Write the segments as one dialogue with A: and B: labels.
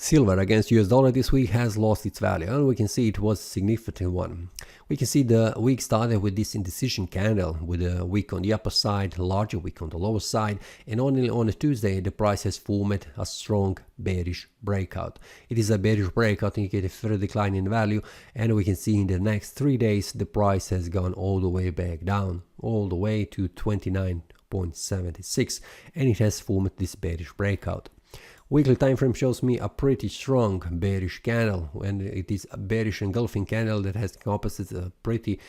A: Silver against US dollar this week has lost its value, and we can see it was a significant one. We can see the week started with this indecision candle with a wick on the upper side, larger wick on the lower side, and only on a Tuesday the price has formed a strong bearish breakout. It is a bearish breakout indicating further decline in value, and we can see in the next 3 days the price has gone all the way back down, all the way to 29.76, and it has formed this bearish breakout. Weekly time frame shows me a pretty strong bearish candle, and it is a bearish engulfing candle that has encompasses a pretty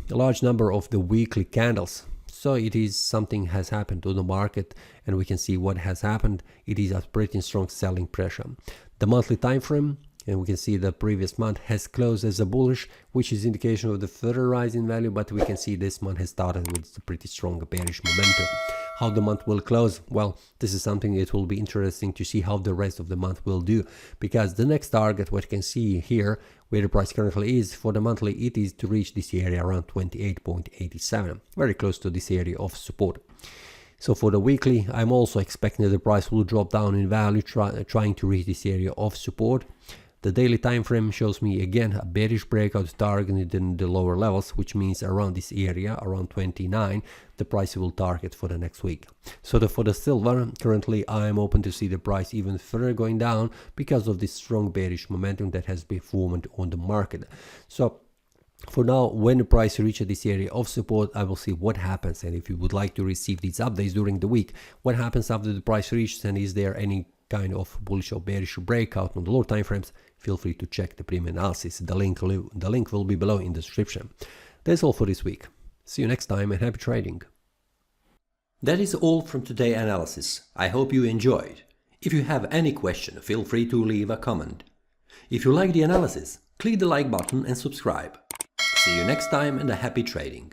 A: large number of the weekly candles. So it is something has happened to the market, and we can see what has happened. It is a pretty strong selling pressure. The monthly time frame, and we can see the previous month has closed as a bullish, which is indication of the further rise in value, but we can see this month has started with a pretty strong bearish momentum. How the month will close? Well, this is something that will be interesting to see how the rest of the month will do, because the next target, what you can see here, where the price currently is for the monthly, it is to reach this area around 28.87, very close to this area of support. So for the weekly, I'm also expecting that the price will drop down in value, trying to reach this area of support. The daily time frame shows me again a bearish breakout targeted in the lower levels, which means around this area, around 29, the price will target for the next week. So for the silver, currently I am open to see the price even further going down because of this strong bearish momentum that has been formed on the market. So for now, when the price reaches this area of support, I will see what happens. And if you would like to receive these updates during the week, what happens after the price reaches, and is there any kind of bullish or bearish breakout on the lower time frames, feel free to check the premium analysis. The link will be below in the description. That's all for this week. See you next time and happy trading.
B: That is all from today's analysis. I hope you enjoyed. If you have any question, feel free to leave a comment. If you like the analysis, click the like button and subscribe. See you next time and a happy trading.